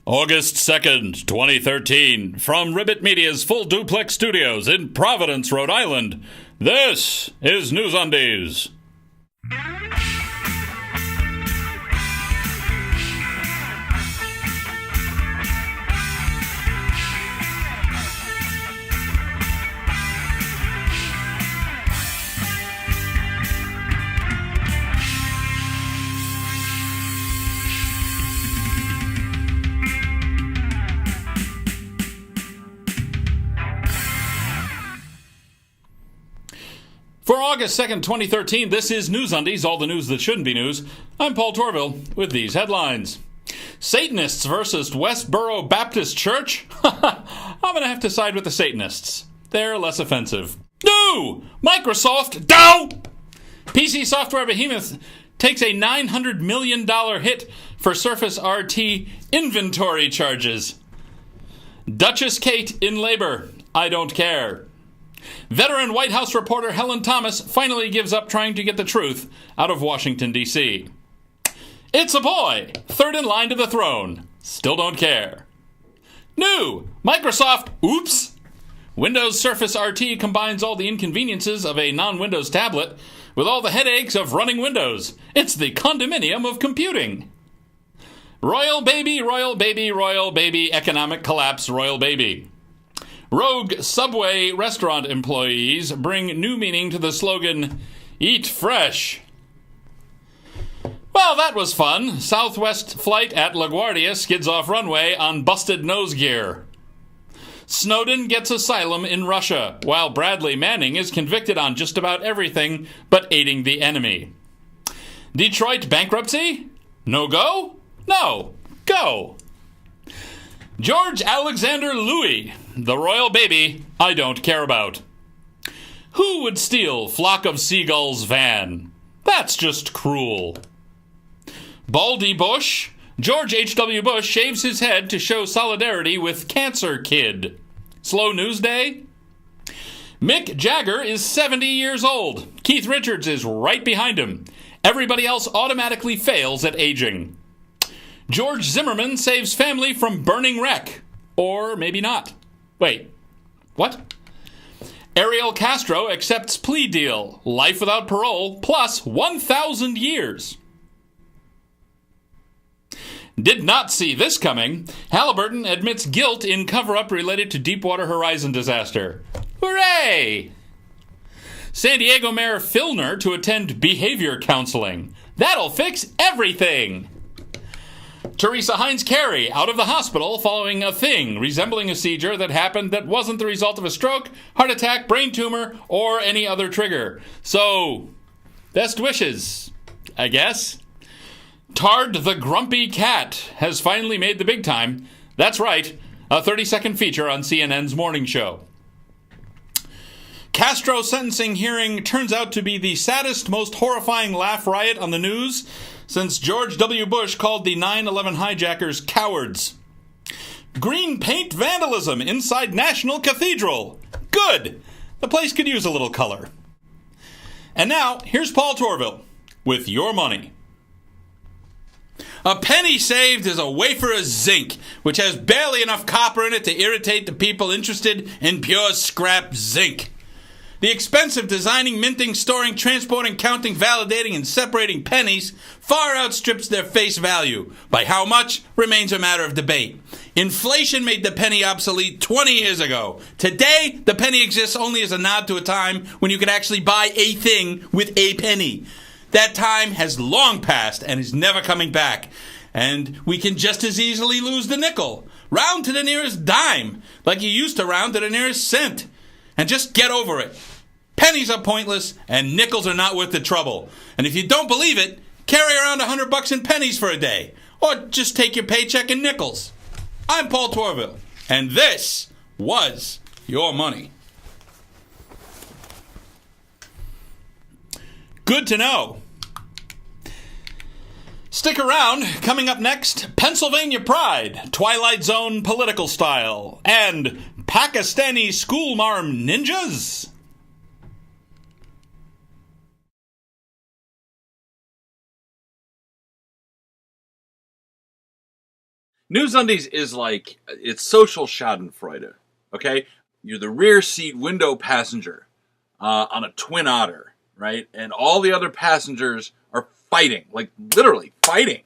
August 2nd, 2013, from Ribbit Media's Full Duplex Studios in Providence, Rhode Island, this is NewsUndies. For August 2nd, 2013, this is NewsUndies, all the news that shouldn't be news. I'm Paul Torville with these headlines. Satanists versus Westboro Baptist Church? I'm going to have to side with the Satanists. They're less offensive. No! Microsoft, down! PC software behemoth takes a $900 million hit for Surface RT inventory charges. Duchess Kate in labor. I don't care. Veteran White House reporter Helen Thomas finally gives up trying to get the truth out of Washington, D.C. It's a boy, third in line to the throne. Still don't care. New! Microsoft, oops! Windows Surface RT combines all the inconveniences of a non-Windows tablet with all the headaches of running Windows. It's the condominium of computing. Royal baby, royal baby, royal baby, economic collapse, royal baby. Rogue Subway restaurant employees bring new meaning to the slogan, Eat Fresh. Well, that was fun. Southwest flight at LaGuardia skids off runway on busted nose gear. Snowden gets asylum in Russia, while Bradley Manning is convicted on just about everything but aiding the enemy. Detroit bankruptcy? No go? No. Go. George Alexander Louis, the royal baby I don't care about. Who would steal Flock of Seagulls van? That's just cruel. Baldy Bush, George H.W. Bush shaves his head to show solidarity with Cancer Kid. Slow news day? Mick Jagger is 70 years old. Keith Richards is right behind him. Everybody else automatically fails at aging. George Zimmerman saves family from burning wreck. Or maybe not. Wait, what? Ariel Castro accepts plea deal. Life without parole plus 1,000 years. Did not see this coming. Halliburton admits guilt in cover-up related to Deepwater Horizon disaster. Hooray! San Diego Mayor Filner to attend behavior counseling. That'll fix everything. Teresa Heinz Carey out of the hospital following a thing resembling a seizure that happened that wasn't the result of a stroke, heart attack, brain tumor, or any other trigger. So, best wishes, I guess. Tard the Grumpy Cat has finally made the big time. That's right, a 30-second feature on CNN's morning show. Castro sentencing hearing turns out to be the saddest, most horrifying laugh riot on the news since George W. Bush called the 9/11 hijackers cowards. Green paint vandalism inside National Cathedral. Good! The place could use a little color. And now, here's Paul Torville with your money. A penny saved is a wafer of zinc, which has barely enough copper in it to irritate the people interested in pure scrap zinc. The expense of designing, minting, storing, transporting, counting, validating, and separating pennies far outstrips their face value. By how much remains a matter of debate. Inflation made the penny obsolete 20 years ago. Today, the penny exists only as a nod to a time when you could actually buy a thing with a penny. That time has long passed and is never coming back. And we can just as easily lose the nickel. Round to the nearest dime, like you used to round to the nearest cent. And just get over it. Pennies are pointless, and nickels are not worth the trouble. And if you don't believe it, carry around $100 in pennies for a day. Or just take your paycheck in nickels. I'm Paul Torville, and this was your money. Good to know. Stick around. Coming up next, Pennsylvania Pride, Twilight Zone political style, and Pakistani schoolmarm ninjas. NewsUndies is like, it's social schadenfreude, okay? You're the rear seat window passenger on a Twin Otter, right? And all the other passengers are fighting, like literally fighting,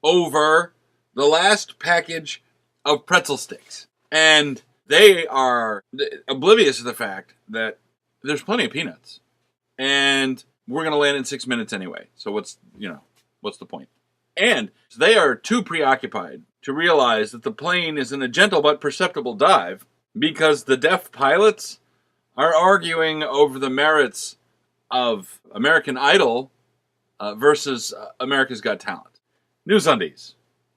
over the last package of pretzel sticks. And they are oblivious of the fact that there's plenty of peanuts. And we're going to land in 6 minutes anyway. So what's the point? And they are too preoccupied to realize that the plane is in a gentle but perceptible dive because the deaf pilots are arguing over the merits of American Idol versus America's Got Talent. NewsUndies.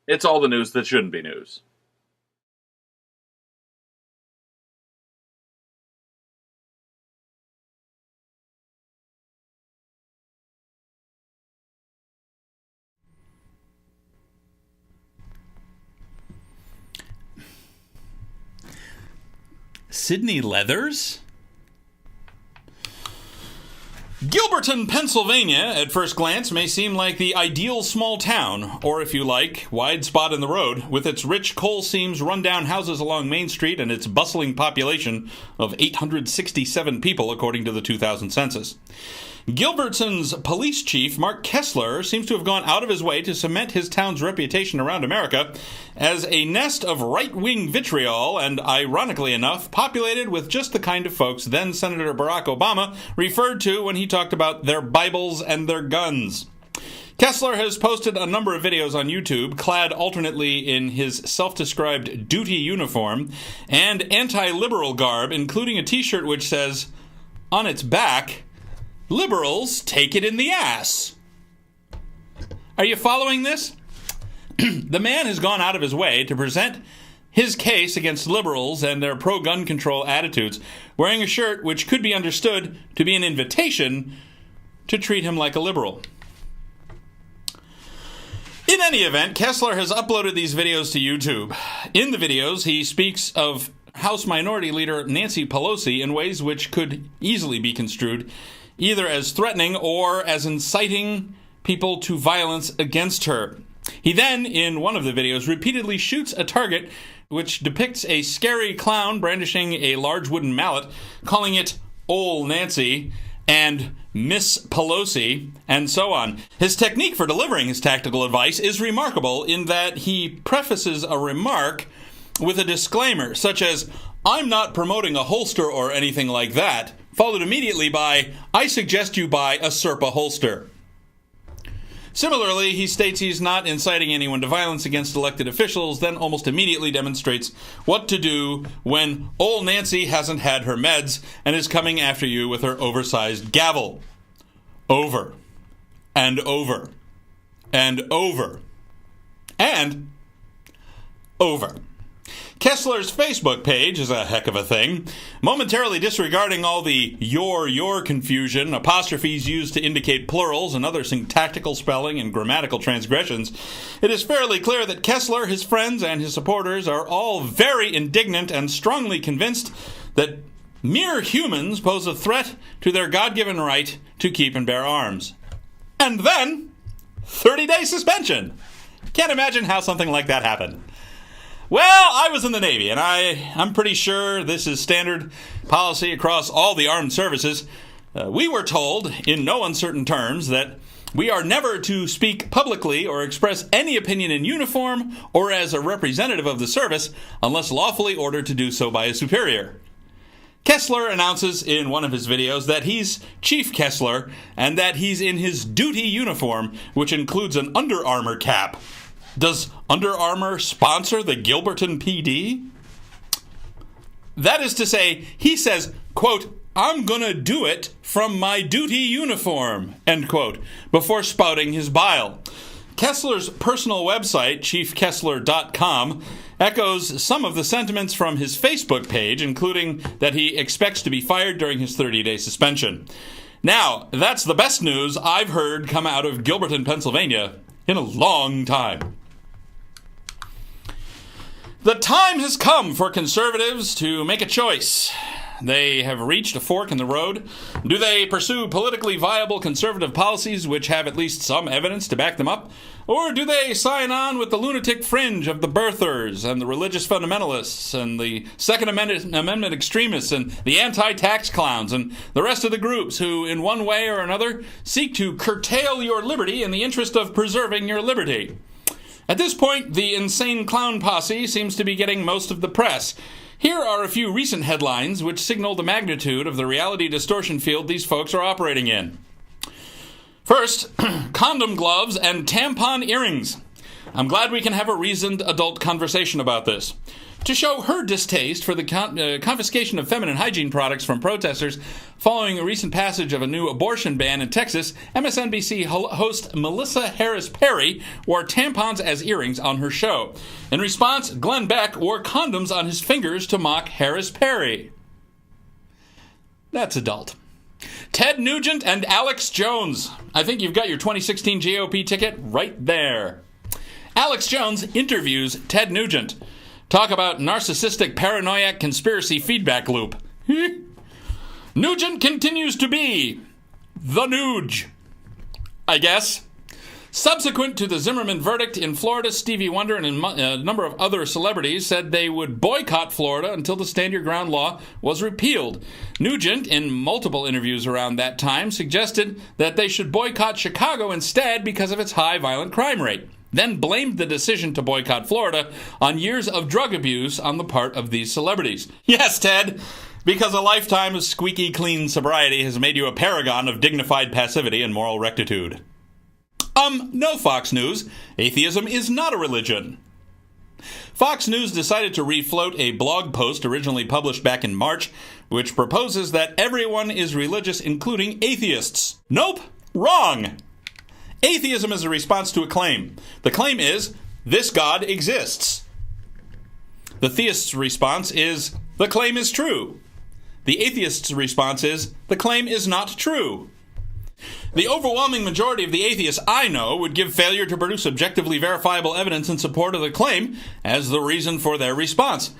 It's all the news that shouldn't be news. Sydney Leathers? Gilberton, Pennsylvania, at first glance, may seem like the ideal small town, or if you like, wide spot in the road, with its rich coal seams, run-down houses along Main Street, and its bustling population of 867 people, according to the 2000 census. Gilberton's police chief, Mark Kessler, seems to have gone out of his way to cement his town's reputation around America as a nest of right-wing vitriol and, ironically enough, populated with just the kind of folks then-Senator Barack Obama referred to when he talked about their Bibles and their guns. Kessler has posted a number of videos on YouTube, clad alternately in his self-described duty uniform and anti-liberal garb, including a t-shirt which says, on its back, "Liberals take it in the ass." Are you following this? The man has gone out of his way to present his case against liberals and their pro-gun control attitudes, wearing a shirt which could be understood to be an invitation to treat him like a liberal. In any event, Kessler has uploaded these videos to YouTube. In the videos, he speaks of House Minority Leader Nancy Pelosi in ways which could easily be construed either as threatening or as inciting people to violence against her. He then, in one of the videos, repeatedly shoots a target which depicts a scary clown brandishing a large wooden mallet, calling it Ol' Nancy and Miss Pelosi, and so on. His technique for delivering his tactical advice is remarkable in that he prefaces a remark with a disclaimer, such as, "I'm not promoting a holster or anything like that," followed immediately by, "I suggest you buy a Serpa holster." Similarly, he states he's not inciting anyone to violence against elected officials, then almost immediately demonstrates what to do when Ol' Nancy hasn't had her meds and is coming after you with her oversized gavel. Over. And over. And over. And over. Kessler's Facebook page is a heck of a thing. Momentarily disregarding all the your confusion, apostrophes used to indicate plurals, and other syntactical spelling and grammatical transgressions, it is fairly clear that Kessler, his friends, and his supporters are all very indignant and strongly convinced that mere humans pose a threat to their God-given right to keep and bear arms. And then, 30-day suspension. Can't imagine how something like that happened. Well, I was in the Navy, and I'm pretty sure this is standard policy across all the armed services. We were told, in no uncertain terms, that we are never to speak publicly or express any opinion in uniform or as a representative of the service unless lawfully ordered to do so by a superior. Kessler announces in one of his videos that he's Chief Kessler and that he's in his duty uniform, which includes an Under Armour cap. Does Under Armour sponsor the Gilberton PD? That is to say, he says, quote, "I'm gonna do it from my duty uniform," end quote, before spouting his bile. Kessler's personal website, chiefkessler.com, echoes some of the sentiments from his Facebook page, including that he expects to be fired during his 30-day suspension. Now, that's the best news I've heard come out of Gilberton, Pennsylvania in a long time. The time has come for conservatives to make a choice. They have reached a fork in the road. Do they pursue politically viable conservative policies which have at least some evidence to back them up? Or do they sign on with the lunatic fringe of the birthers and the religious fundamentalists and the Second Amendment extremists and the anti-tax clowns and the rest of the groups who, in one way or another, seek to curtail your liberty in the interest of preserving your liberty? At this point, the insane clown posse seems to be getting most of the press. Here are a few recent headlines which signal the magnitude of the reality distortion field these folks are operating in. First, condom gloves and tampon earrings. I'm glad we can have a reasoned adult conversation about this. To show her distaste for the confiscation of feminine hygiene products from protesters following a recent passage of a new abortion ban in Texas, MSNBC host Melissa Harris Perry wore tampons as earrings on her show. In response, Glenn Beck wore condoms on his fingers to mock Harris Perry. That's adult. Ted Nugent and Alex Jones. I think you've got your 2016 GOP ticket right there. Alex Jones interviews Ted Nugent. Talk about narcissistic, paranoiac conspiracy feedback loop. Nugent continues to be the Nuge, I guess. Subsequent to the Zimmerman verdict in Florida, Stevie Wonder and a number of other celebrities said they would boycott Florida until the Stand Your Ground law was repealed. Nugent, in multiple interviews around that time, suggested that they should boycott Chicago instead because of its high violent crime rate. Then blamed the decision to boycott Florida on years of drug abuse on the part of these celebrities. Yes, Ted, because a lifetime of squeaky clean sobriety has made you a paragon of dignified passivity and moral rectitude. No, Fox News. Atheism is not a religion. Fox News decided to refloat a blog post originally published back in March, which proposes that everyone is religious, including atheists. Nope, wrong. Atheism is a response to a claim. The claim is, this God exists. The theist's response is, the claim is true. The atheist's response is, the claim is not true. The overwhelming majority of the atheists I know would give failure to produce objectively verifiable evidence in support of the claim as the reason for their response.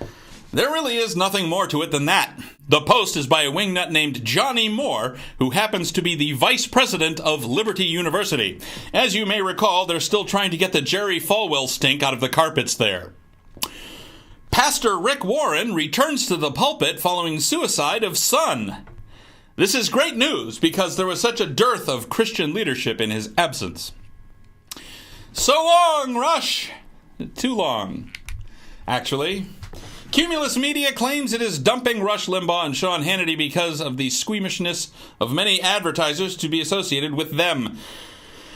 There really is nothing more to it than that. The post is by a wingnut named Johnny Moore, who happens to be the vice president of Liberty University. As you may recall, they're still trying to get the Jerry Falwell stink out of the carpets there. Pastor Rick Warren returns to the pulpit following suicide of son. This is great news because there was such a dearth of Christian leadership in his absence. So long, Rush! Too long, actually. Cumulus Media claims it is dumping Rush Limbaugh and Sean Hannity because of the squeamishness of many advertisers to be associated with them.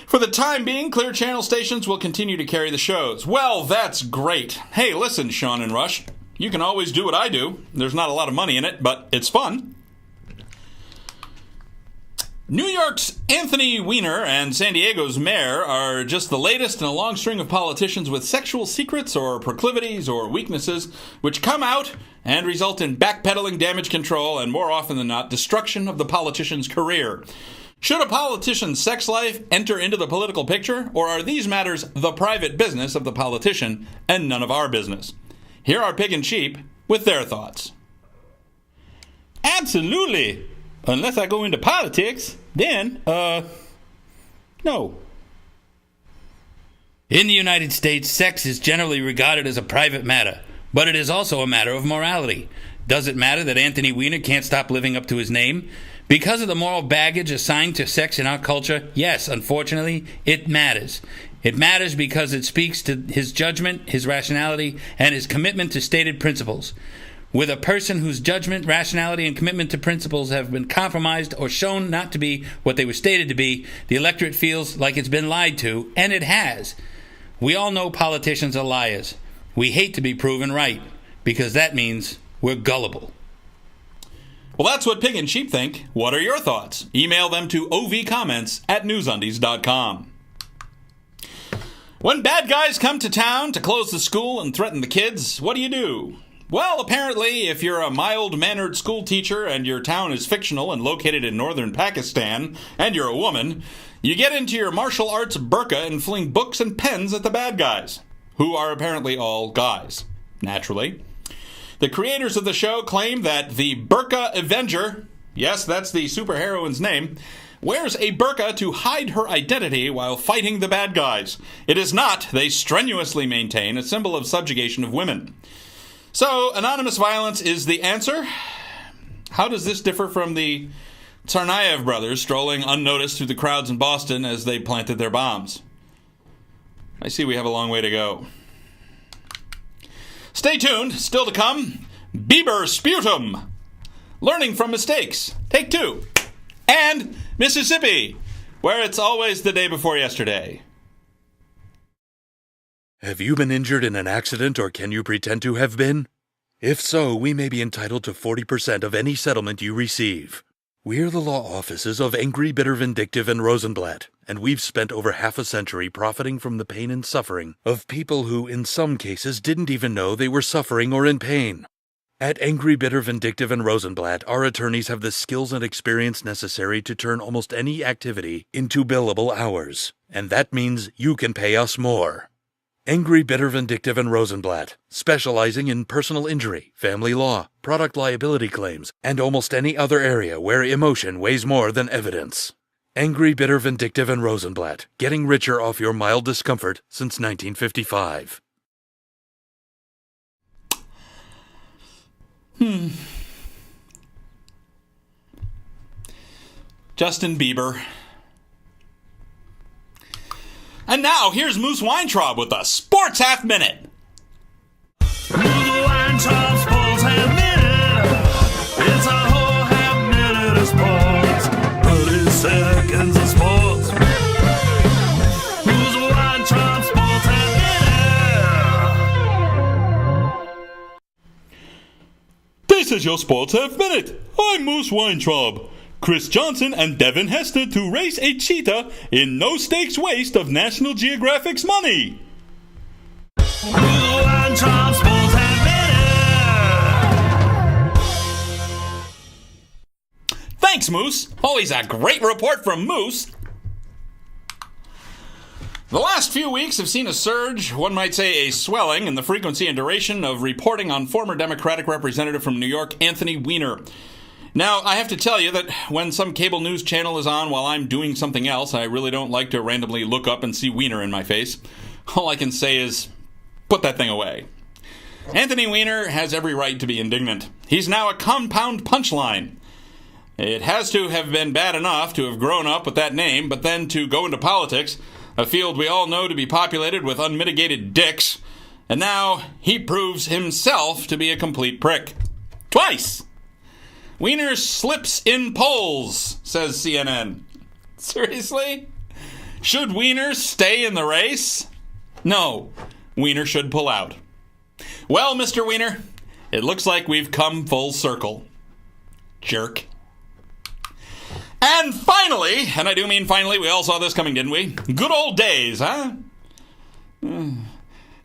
For the time being, Clear Channel stations will continue to carry the shows. Well, that's great. Hey, listen, Sean and Rush. You can always do what I do. There's not a lot of money in it, but it's fun. New York's Anthony Weiner and San Diego's mayor are just the latest in a long string of politicians with sexual secrets or proclivities or weaknesses which come out and result in backpedaling, damage control, and more often than not, destruction of the politician's career. Should a politician's sex life enter into the political picture, or are these matters the private business of the politician and none of our business? Here are Pig and Sheep with their thoughts. Absolutely! Unless I go into politics, then, no. In the United States, sex is generally regarded as a private matter, but it is also a matter of morality. Does it matter that Anthony Weiner can't stop living up to his name? Because of the moral baggage assigned to sex in our culture, yes, unfortunately, it matters. It matters because it speaks to his judgment, his rationality, and his commitment to stated principles. With a person whose judgment, rationality, and commitment to principles have been compromised or shown not to be what they were stated to be, the electorate feels like it's been lied to, and it has. We all know politicians are liars. We hate to be proven right, because that means we're gullible. Well, that's what Pig and Sheep think. What are your thoughts? Email them to ovcomments@newsundies.com. When bad guys come to town to close the school and threaten the kids, what do? Well, apparently, if you're a mild-mannered school teacher and your town is fictional and located in northern Pakistan, and you're a woman, you get into your martial arts burqa and fling books and pens at the bad guys, who are apparently all guys, naturally. The creators of the show claim that the Burqa Avenger, yes, that's the superheroine's name, wears a burqa to hide her identity while fighting the bad guys. It is not, they strenuously maintain, a symbol of subjugation of women. So, anonymous violence is the answer. How does this differ from the Tsarnaev brothers strolling unnoticed through the crowds in Boston as they planted their bombs? I see we have a long way to go. Stay tuned. Still to come, Bieber Sputum. Learning from mistakes. Take 2. And Mississippi, where it's always the day before yesterday. Have you been injured in an accident, or can you pretend to have been? If so, we may be entitled to 40% of any settlement you receive. We're the law offices of Angry, Bitter, Vindictive, and Rosenblatt, and we've spent over half a century profiting from the pain and suffering of people who, in some cases, didn't even know they were suffering or in pain. At Angry, Bitter, Vindictive, and Rosenblatt, our attorneys have the skills and experience necessary to turn almost any activity into billable hours, and that means you can pay us more. Angry, Bitter, Vindictive, and Rosenblatt, specializing in personal injury, family law, product liability claims, and almost any other area where emotion weighs more than evidence. Angry, Bitter, Vindictive, and Rosenblatt, getting richer off your mild discomfort since 1955. Justin Bieber. And now, here's Moose Weintraub with the Sports Half Minute. Moose Weintraub Sports Half Minute. It's a whole half minute of sports. 30 seconds of sports. Moose Weintraub Sports Half Minute. This is your Sports Half Minute. I'm Moose Weintraub. Chris Johnson and Devin Hester to race a cheetah in no-stakes waste of National Geographic's money. Moose Weintraub Sports Half Minute. Thanks, Moose. Always a great report from Moose. The last few weeks have seen a surge, one might say a swelling, in the frequency and duration of reporting on former Democratic Representative from New York, Anthony Wiener. Now, I have to tell you that when some cable news channel is on while I'm doing something else, I really don't like to randomly look up and see Wiener in my face. All I can say is, put that thing away. Anthony Wiener has every right to be indignant. He's now a compound punchline. It has to have been bad enough to have grown up with that name, but then to go into politics, a field we all know to be populated with unmitigated dicks, and now he proves himself to be a complete prick. Twice! Wiener slips in polls, says CNN. Seriously? Should Wiener stay in the race? No, Wiener should pull out. Well, Mr. Wiener, it looks like we've come full circle. Jerk. And finally, and I do mean finally, we all saw this coming, didn't we? Good old days, huh?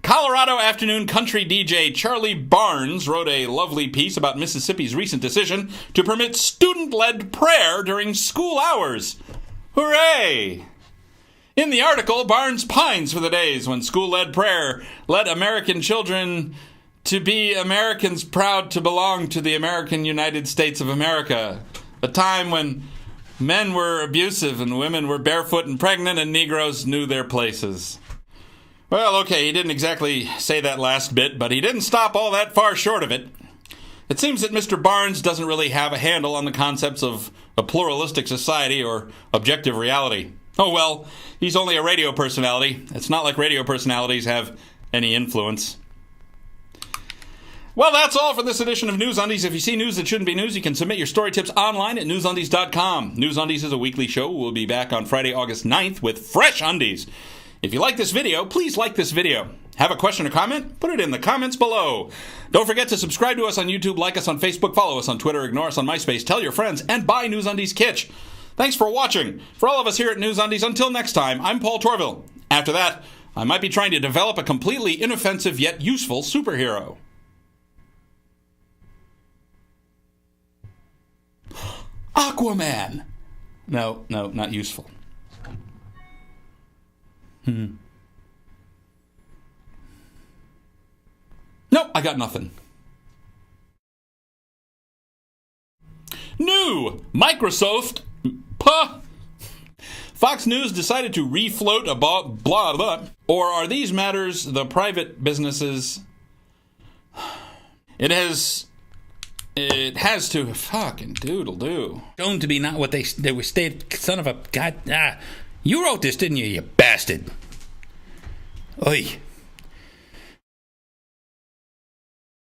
Colorado afternoon country DJ Charlie Barnes wrote a lovely piece about Mississippi's recent decision to permit student-led prayer during school hours. Hooray! In the article, Barnes pines for the days when school-led prayer led American children to be Americans proud to belong to the American United States of America, a time when men were abusive and women were barefoot and pregnant and Negroes knew their places. Well, okay, he didn't exactly say that last bit, but he didn't stop all that far short of it. It seems that Mr. Barnes doesn't really have a handle on the concepts of a pluralistic society or objective reality. Oh well, he's only a radio personality. It's not like radio personalities have any influence. Well, that's all for this edition of NewsUndies. If you see news that shouldn't be news, you can submit your story tips online at newsundies.com. NewsUndies is a weekly show. We'll be back on Friday, August 9th with fresh undies. If you like this video, please like this video. Have a question or comment? Put it in the comments below. Don't forget to subscribe to us on YouTube, like us on Facebook, follow us on Twitter, ignore us on MySpace, tell your friends, and buy NewsUndies Kitsch. Thanks for watching. For all of us here at NewsUndies, until next time, I'm Paul Torville. After that, I might be trying to develop a completely inoffensive yet useful superhero. Aquaman! No, not useful. Nope, I got nothing. Microsoft, Fox News decided to refloat a blah, blah, blah. Or are these matters the private businesses? It has to fucking doodle-doo. Shown to be not what they were stated. Son of a god. You wrote this, didn't you, you bastard? Oi.